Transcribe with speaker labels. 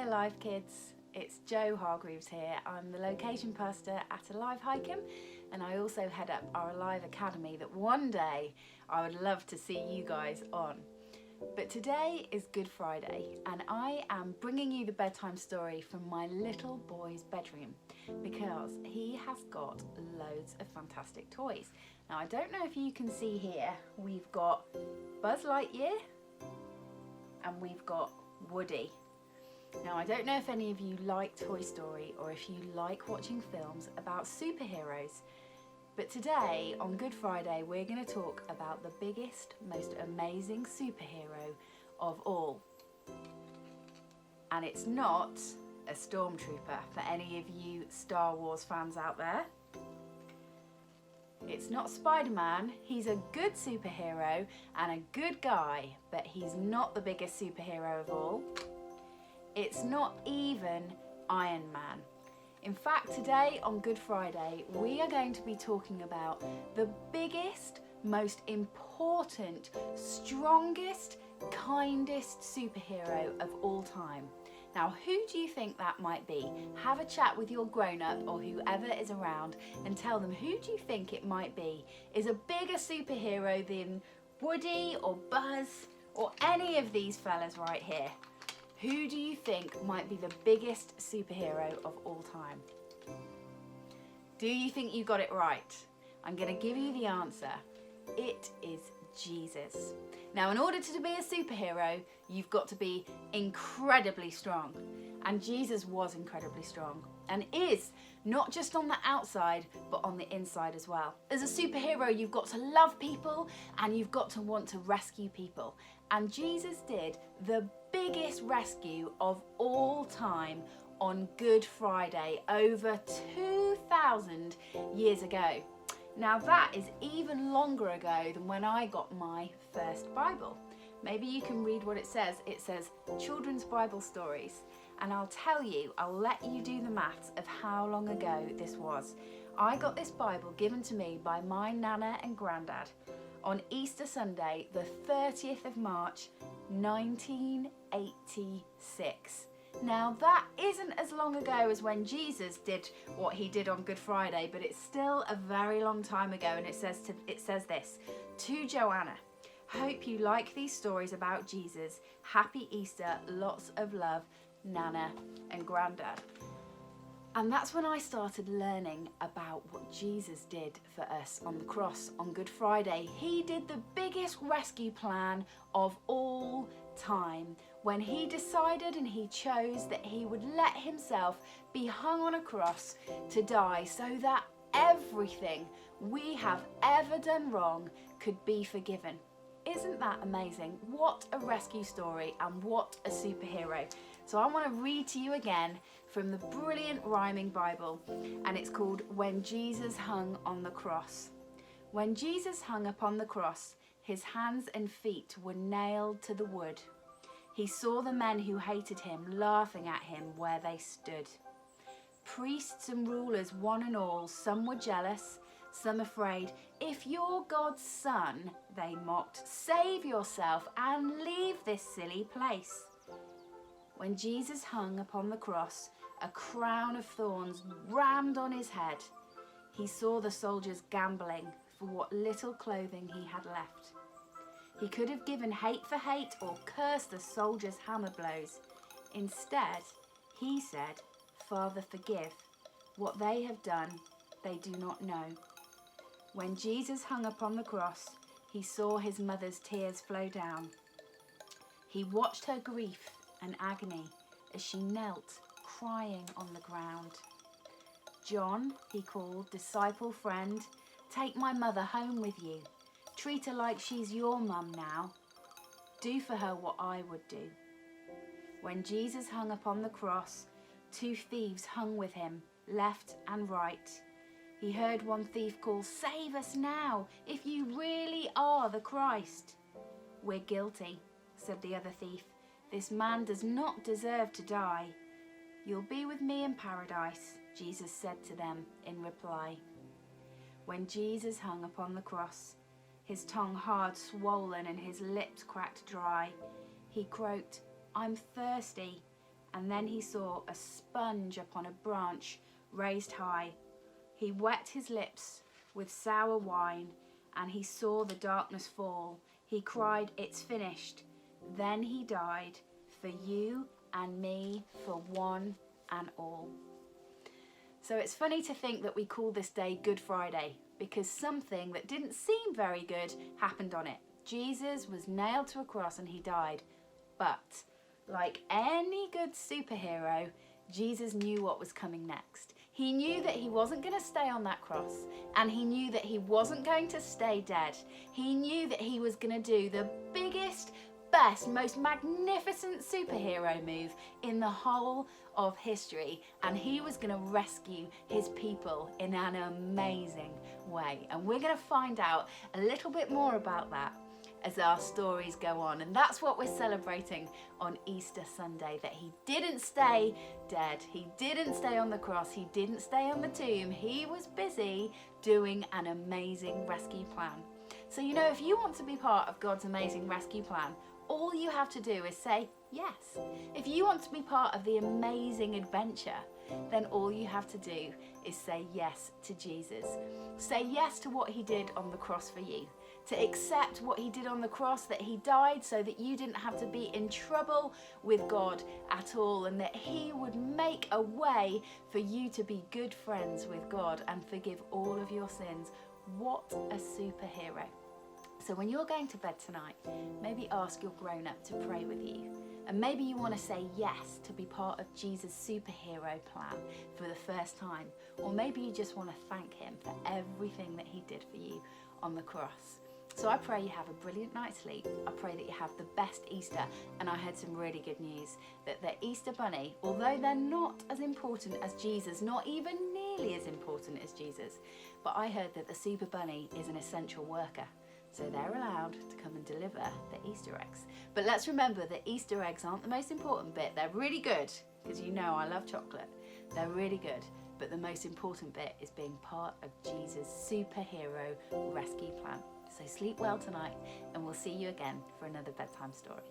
Speaker 1: Alive kids, it's Jo Hargreaves here. I'm the location pastor at Alive Highcombe, and I also head up our Alive Academy that one day I would love to see you guys on. But today is Good Friday and I am bringing you the bedtime story from my little boy's bedroom because he has got loads of fantastic toys. Now I don't know if you can see here, we've got Buzz Lightyear and we've got Woody. Now I don't know if any of you like Toy Story or if you like watching films about superheroes, but today on Good Friday we're going to talk about the biggest, most amazing superhero of all. And it's not a stormtrooper for any of you Star Wars fans out there. It's not Spider-Man. He's a good superhero and a good guy, but he's not the biggest superhero of all. It's not even Iron Man. In fact, today on Good Friday, we are going to be talking about the biggest, most important, strongest, kindest superhero of all time. Now, who do you think that might be? Have a chat with your grown-up or whoever is around and tell them who do you think it might be is a bigger superhero than Woody or Buzz or any of these fellas right here. Who do you think might be the biggest superhero of all time? Do you think you got it right? I'm going to give you the answer. It is Jesus. Now, in order to be a superhero, you've got to be incredibly strong. And Jesus was incredibly strong and is, not just on the outside, but on the inside as well. As a superhero, you've got to love people and you've got to want to rescue people. And Jesus did the biggest rescue of all time on Good Friday over 2,000 years ago. Now that is even longer ago than when I got my first Bible. Maybe you can read what it says. It says Children's Bible Stories. And I'll tell you, I'll let you do the maths of how long ago this was. I got this Bible given to me by my Nana and Grandad on Easter Sunday, the 30th of March, 1986. Now that isn't as long ago as when Jesus did what he did on Good Friday, but it's still a very long time ago, and it says this, to Joanna, hope you like these stories about Jesus. Happy Easter, lots of love, Nana and Grandad. And that's when I started learning about what Jesus did for us on the cross on Good Friday. He did the biggest rescue plan of all time when he decided and he chose that he would let himself be hung on a cross to die so that everything we have ever done wrong could be forgiven. Isn't that amazing? What a rescue story and what a superhero. So I want to read to you again from the brilliant rhyming Bible, and it's called When Jesus Hung on the Cross. When Jesus hung upon the cross, his hands and feet were nailed to the wood. He saw the men who hated him laughing at him where they stood. Priests and rulers, one and all, some were jealous, some afraid. If you're God's son, they mocked, save yourself and leave this silly place. When Jesus hung upon the cross, a crown of thorns rammed on his head. He saw the soldiers gambling for what little clothing he had left. He could have given hate for hate or cursed the soldiers' hammer blows. Instead, he said, Father, forgive. What they have done, they do not know. When Jesus hung upon the cross, he saw his mother's tears flow down. He watched her grief and agony as she knelt, crying on the ground. John, he called, disciple friend, take my mother home with you. Treat her like she's your mum now. Do for her what I would do. When Jesus hung upon the cross, 2 thieves hung with him, left and right. He heard one thief call, save us now, if you really are the Christ. We're guilty, said the other thief. This man does not deserve to die. You'll be with me in paradise, Jesus said to them in reply. When Jesus hung upon the cross, his tongue hard swollen and his lips cracked dry, he croaked, I'm thirsty. And then he saw a sponge upon a branch raised high. He wet his lips with sour wine, and he saw the darkness fall. He cried, "It's finished." Then he died for you and me, for one and all. So it's funny to think that we call this day Good Friday because something that didn't seem very good happened on it. Jesus was nailed to a cross and he died. But like any good superhero, Jesus knew what was coming next. He knew that he wasn't going to stay on that cross, and he knew that he wasn't going to stay dead. He knew that he was going to do the biggest, best, most magnificent superhero move in the whole of history, and he was going to rescue his people in an amazing way. And we're going to find out a little bit more about that as our stories go on, and that's what we're celebrating on Easter Sunday, that he didn't stay dead, he didn't stay on the cross, he didn't stay on the tomb. He was busy doing an amazing rescue plan. So you know, if you want to be part of God's amazing rescue plan, all you have to do is say yes. If you want to be part of the amazing adventure, then all you have to do is say yes to Jesus. Say yes to what he did on the cross for you. To accept what he did on the cross, that he died so that you didn't have to be in trouble with God at all, and that he would make a way for you to be good friends with God and forgive all of your sins. What a superhero. So when you're going to bed tonight, maybe ask your grown-up to pray with you. And maybe you want to say yes to be part of Jesus' superhero plan for the first time. Or maybe you just want to thank him for everything that he did for you on the cross. So I pray you have a brilliant night's sleep. I pray that you have the best Easter. And I heard some really good news that the Easter bunny, although they're not as important as Jesus, not even nearly as important as Jesus, but I heard that the super bunny is an essential worker. So they're allowed to come and deliver the Easter eggs. But let's remember that Easter eggs aren't the most important bit. They're really good, because you know I love chocolate. They're really good. But the most important bit is being part of Jesus' superhero rescue plan. So sleep well tonight, and we'll see you again for another bedtime story.